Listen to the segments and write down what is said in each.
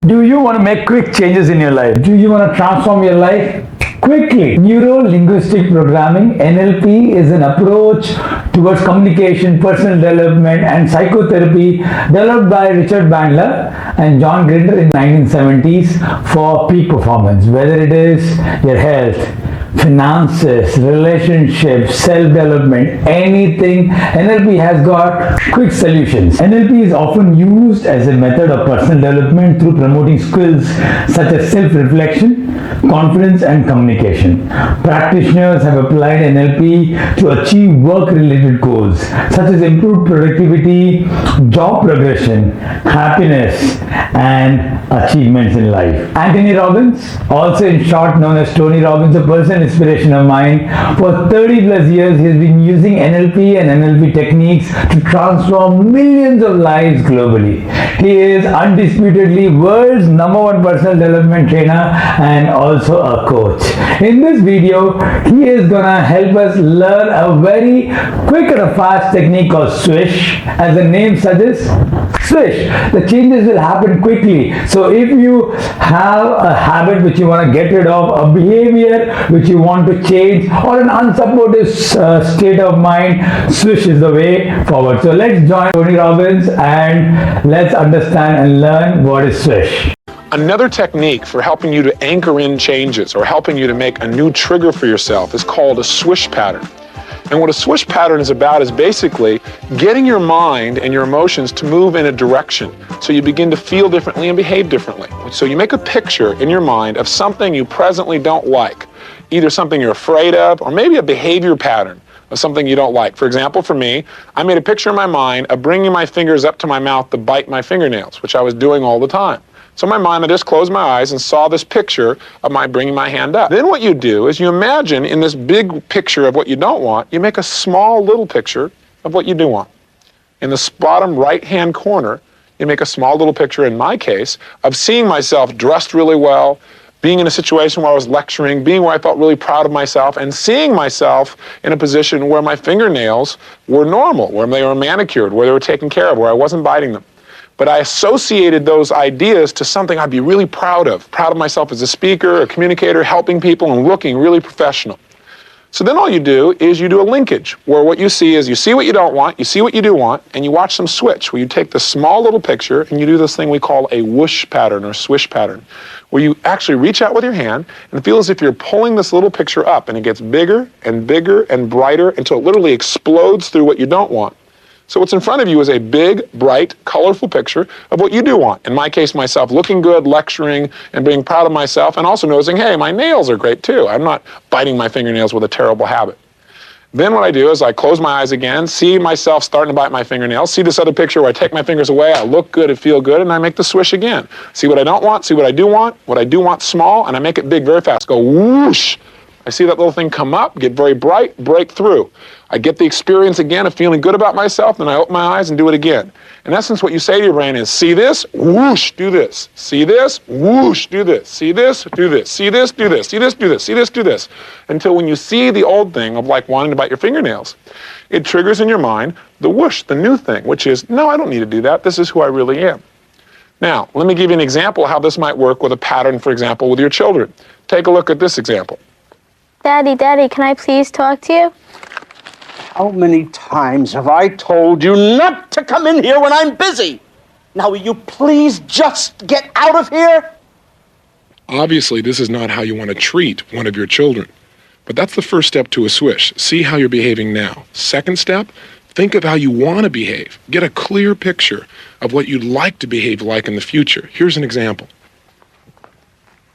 Do you want to make quick changes in your life? Do you want to transform your life quickly? Neuro-linguistic programming, NLP, is an approach towards communication, personal development and psychotherapy developed by Richard Bandler and John Grinder in the 1970s for peak performance. Whether it is your health, finances, relationships, self-development, anything, NLP has got quick solutions. NLP is often used as a method of personal development through promoting skills such as self-reflection, confidence and communication. Practitioners have applied NLP to achieve work-related goals such as improved productivity, job progression, happiness and achievements in life. Anthony Robbins, also in short known as Tony Robbins, a personal inspiration of mine, for 30 plus years he has been using NLP and NLP techniques to transform millions of lives globally. He is undisputedly world's #1 personal development trainer and also a coach. In this video, he is gonna help us learn a very quick and a fast technique called Swish. As the name suggests, Swish. The changes will happen quickly. So if you have a habit which you want to get rid of, a behavior which you want to change, or an unsupportive state of mind, Swish is the way forward. So let's join Tony Robbins and let's understand and learn what is Swish. Another technique for helping you to anchor in changes or helping you to make a new trigger for yourself is called a swish pattern. And what a swish pattern is about is basically getting your mind and your emotions to move in a direction so you begin to feel differently and behave differently. So you make a picture in your mind of something you presently don't like, either something you're afraid of or maybe a behavior pattern of something you don't like. For example, for me, I made a picture in my mind of bringing my fingers up to my mouth to bite my fingernails, which I was doing all the time. So in my mind, I just closed my eyes and saw this picture of my bringing my hand up. Then what you do is you imagine in this big picture of what you don't want, you make a small little picture of what you do want. In the bottom right-hand corner, you make a small little picture, in my case, of seeing myself dressed really well, being in a situation where I was lecturing, being where I felt really proud of myself, and seeing myself in a position where my fingernails were normal, where they were manicured, where they were taken care of, where I wasn't biting them. But I associated those ideas to something I'd be really proud of myself as a speaker, a communicator, helping people, and looking really professional. So then all you do is you do a linkage, where what you see is you see what you don't want, you see what you do want, and you watch them switch, where you take the small little picture and you do this thing we call a whoosh pattern or swish pattern, where you actually reach out with your hand and feel as if you're pulling this little picture up, and it gets bigger and bigger and brighter until it literally explodes through what you don't want. So what's in front of you is a big, bright, colorful picture of what you do want. In my case, myself looking good, lecturing, and being proud of myself, and also noticing, hey, my nails are great too. I'm not biting my fingernails with a terrible habit. Then what I do is I close my eyes again, see myself starting to bite my fingernails, see this other picture where I take my fingers away, I look good and feel good, and I make the swish again. See what I don't want, see what I do want small, and I make it big very fast. Go whoosh. I see that little thing come up, get very bright, break through. I get the experience again of feeling good about myself, then I open my eyes and do it again. In essence, what you say to your brain is, see this, whoosh, do this. See this, whoosh, do this. See this, do this. See this, do this. See this, do this. See this, do this. Until when you see the old thing of like wanting to bite your fingernails, it triggers in your mind the whoosh, the new thing, which is, no, I don't need to do that. This is who I really am. Now, let me give you an example of how this might work with a pattern, for example, with your children. Take a look at this example. Daddy, can I please talk to you? How many times have I told you not to come in here when I'm busy? Now, will you please just get out of here? Obviously, this is not how you want to treat one of your children, but that's the first step to a swish. See how you're behaving now. Second step, think of how you want to behave. Get a clear picture of what you'd like to behave like in the future. Here's an example.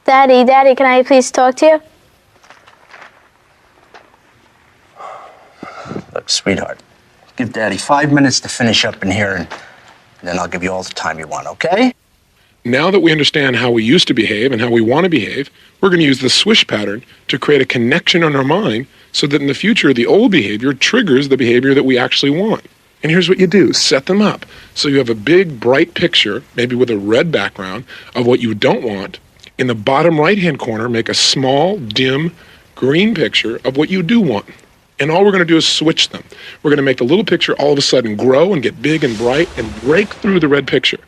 Daddy, can I please talk to you? Look, sweetheart, give Daddy 5 minutes to finish up in here, and then I'll give you all the time you want, okay? Now that we understand how we used to behave and how we want to behave, we're going to use the swish pattern to create a connection in our mind so that in the future, the old behavior triggers the behavior that we actually want. And here's what you do. Set them up. So you have a big, bright picture, maybe with a red background, of what you don't want. In the bottom right-hand corner, make a small, dim, green picture of what you do want. And all we're going to do is switch them. We're going to make the little picture all of a sudden grow and get big and bright and break through the red picture.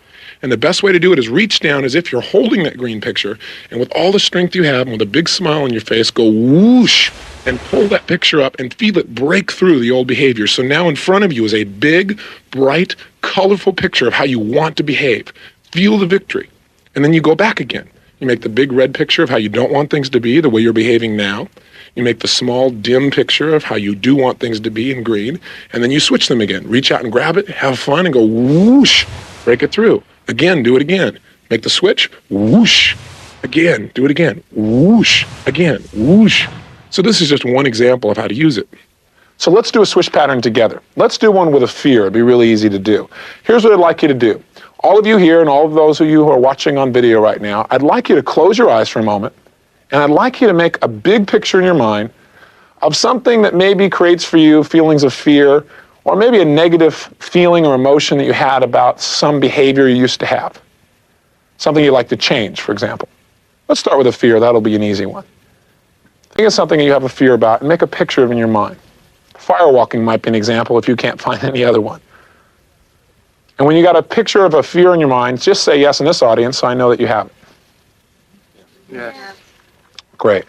And the best way to do it is reach down as if you're holding that green picture, and with all the strength you have, and with a big smile on your face, go whoosh, and pull that picture up and feel it break through the old behavior. So now in front of you is a big, bright, colorful picture of how you want to behave. Feel the victory. And then you go back again. You make the big red picture of how you don't want things to be, the way you're behaving now. You make the small, dim picture of how you do want things to be in green, and then you switch them again. Reach out and grab it, have fun, and go whoosh, break it through. Again, do it again. Make the switch, whoosh. Again, do it again, whoosh. Again, whoosh. So this is just one example of how to use it. So let's do a swish pattern together. Let's do one with a fear. It'd be really easy to do. Here's what I'd like you to do. All of you here and all of those of you who are watching on video right now, I'd like you to close your eyes for a moment, and I'd like you to make a big picture in your mind of something that maybe creates for you feelings of fear, or maybe a negative feeling or emotion that you had about some behavior you used to have. Something you'd like to change, for example. Let's start with a fear. That'll be an easy one. Think of something that you have a fear about and make a picture of it in your mind. Firewalking might be an example if you can't find any other one. And when you got a picture of a fear in your mind, just say yes in this audience so I know that you have it. Yes. Great.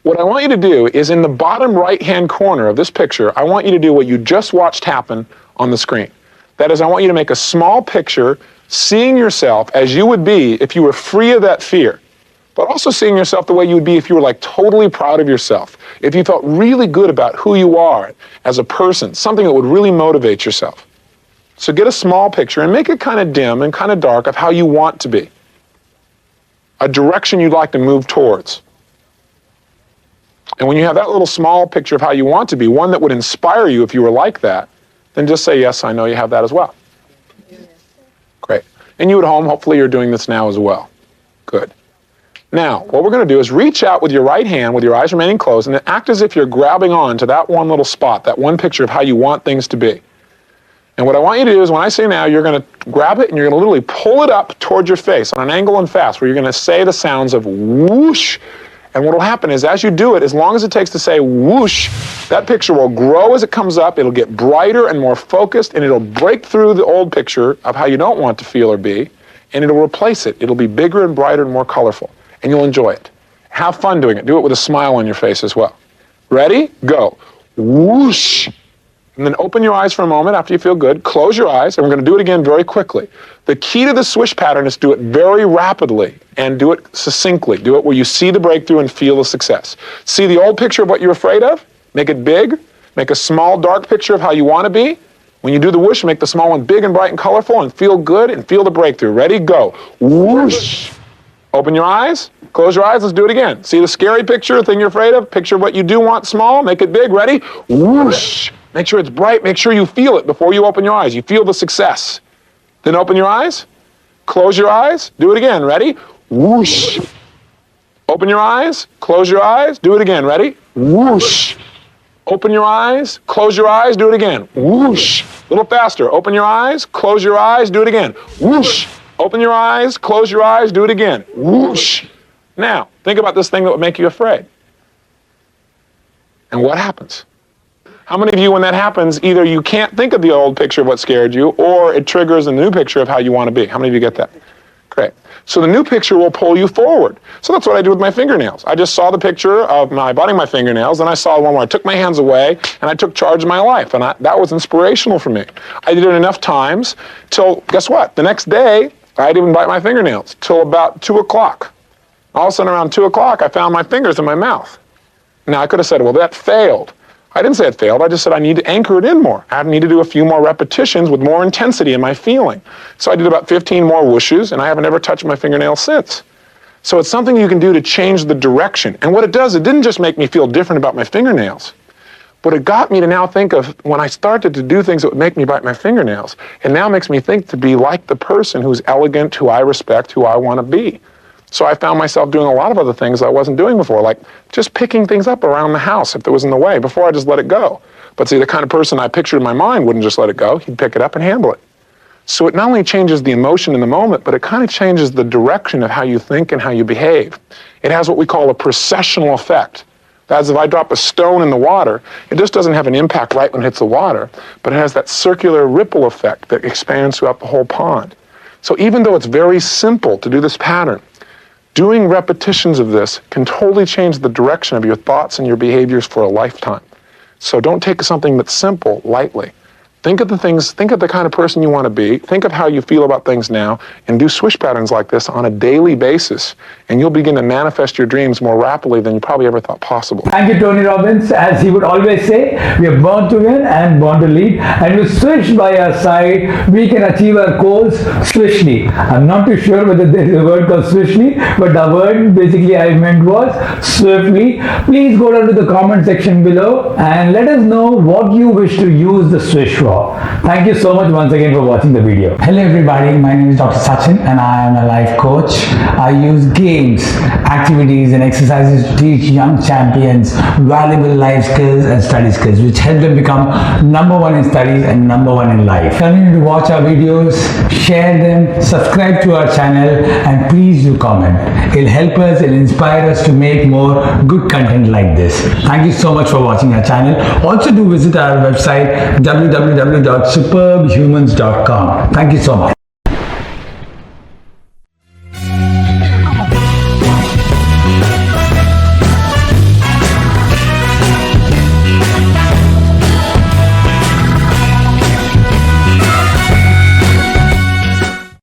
What I want you to do is in the bottom right-hand corner of this picture, I want you to do what you just watched happen on the screen. That is, I want you to make a small picture seeing yourself as you would be if you were free of that fear, but also seeing yourself the way you would be if you were like totally proud of yourself, if you felt really good about who you are as a person, something that would really motivate yourself. So get a small picture and make it kind of dim and kind of dark of how you want to be, a direction you'd like to move towards. And when you have that little small picture of how you want to be, one that would inspire you if you were like that, then just say, yes, I know you have that as well. Great. And you at home, hopefully you're doing this now as well. Good. Now, what we're going to do is reach out with your right hand, with your eyes remaining closed, and then act as if you're grabbing on to that one little spot, that one picture of how you want things to be. And what I want you to do is when I say now, you're going to grab it and you're going to literally pull it up towards your face on an angle and fast, where you're going to say the sounds of whoosh. And what will happen is as you do it, as long as it takes to say whoosh, that picture will grow as it comes up, it'll get brighter and more focused, and it'll break through the old picture of how you don't want to feel or be, and it'll replace it. It'll be bigger and brighter and more colorful, and you'll enjoy it. Have fun doing it. Do it with a smile on your face as well. Ready? Go. Whoosh. And then open your eyes for a moment after you feel good. Close your eyes, and we're going to do it again very quickly. The key to the swish pattern is do it very rapidly and do it succinctly. Do it where you see the breakthrough and feel the success. See the old picture of what you're afraid of? Make it big. Make a small, dark picture of how you want to be. When you do the whoosh, make the small one big and bright and colorful and feel good and feel the breakthrough. Ready? Go. Whoosh. Open your eyes. Close your eyes. Let's do it again. See the scary picture, the thing you're afraid of? Picture what you do want small. Make it big. Ready? Whoosh. Make sure it's bright. Make sure you feel it before you open your eyes. You feel the success. Then open your eyes. Close your eyes. Do it again. Ready? Whoosh. Open your eyes. Close your eyes. Do it again. Ready? Whoosh. Open your eyes. Close your eyes. Do it again. Whoosh. A little faster. Open your eyes. Close your eyes. Do it again. Whoosh. Open your eyes. Close your eyes. Do it again. Whoosh. Now, think about this thing that would make you afraid. And what happens? How many of you, when that happens, either you can't think of the old picture of what scared you, or it triggers a new picture of how you want to be? How many of you get that? Great. So the new picture will pull you forward. So that's what I do with my fingernails. I just saw the picture of my biting my fingernails, and I saw one where I took my hands away, and I took charge of my life, and that was inspirational for me. I did it enough times till, guess what? The next day, I didn't bite my fingernails till about 2 o'clock. All of a sudden, around 2 o'clock, I found my fingers in my mouth. Now, I could have said, well, that failed. I didn't say it failed. I just said I need to anchor it in more. I need to do a few more repetitions with more intensity in my feeling. So I did about 15 more whooshes, and I haven't ever touched my fingernails since. So it's something you can do to change the direction. And what it does, it didn't just make me feel different about my fingernails, but it got me to now think of when I started to do things that would make me bite my fingernails, it now makes me think to be like the person who's elegant, who I respect, who I want to be. So I found myself doing a lot of other things I wasn't doing before, like just picking things up around the house if it was in the way. Before, I just let it go. But see, the kind of person I pictured in my mind wouldn't just let it go. He'd pick it up and handle it. So it not only changes the emotion in the moment, but it kind of changes the direction of how you think and how you behave. It has what we call a processional effect. That's if I drop a stone in the water, it just doesn't have an impact right when it hits the water, but it has that circular ripple effect that expands throughout the whole pond. So even though it's very simple to do this pattern, doing repetitions of this can totally change the direction of your thoughts and your behaviors for a lifetime. So don't take something that's simple lightly. Think of the things, think of the kind of person you want to be, think of how you feel about things now, and do swish patterns like this on a daily basis, and you'll begin to manifest your dreams more rapidly than you probably ever thought possible. Thank you, Tony Robbins. As he would always say, we are born to win and born to lead, and with Swish by our side, we can achieve our goals swishly. I'm not too sure whether there is a word called swishly, but the word basically I meant was swiftly. Please go down to the comment section below and let us know what you wish to use the Swish for. Thank you so much once again for watching the video. Hello everybody, my name is Dr. Sachin and I am a life coach. I use games, activities and exercises to teach young champions valuable life skills and study skills which help them become #1 in studies and #1 in life. Continue to watch our videos, share them, subscribe to our channel and please do comment. It'll help us, it'll inspire us to make more good content like this. Thank you so much for watching our channel. Also do visit our website www.superbhumans.com. Thank you so much.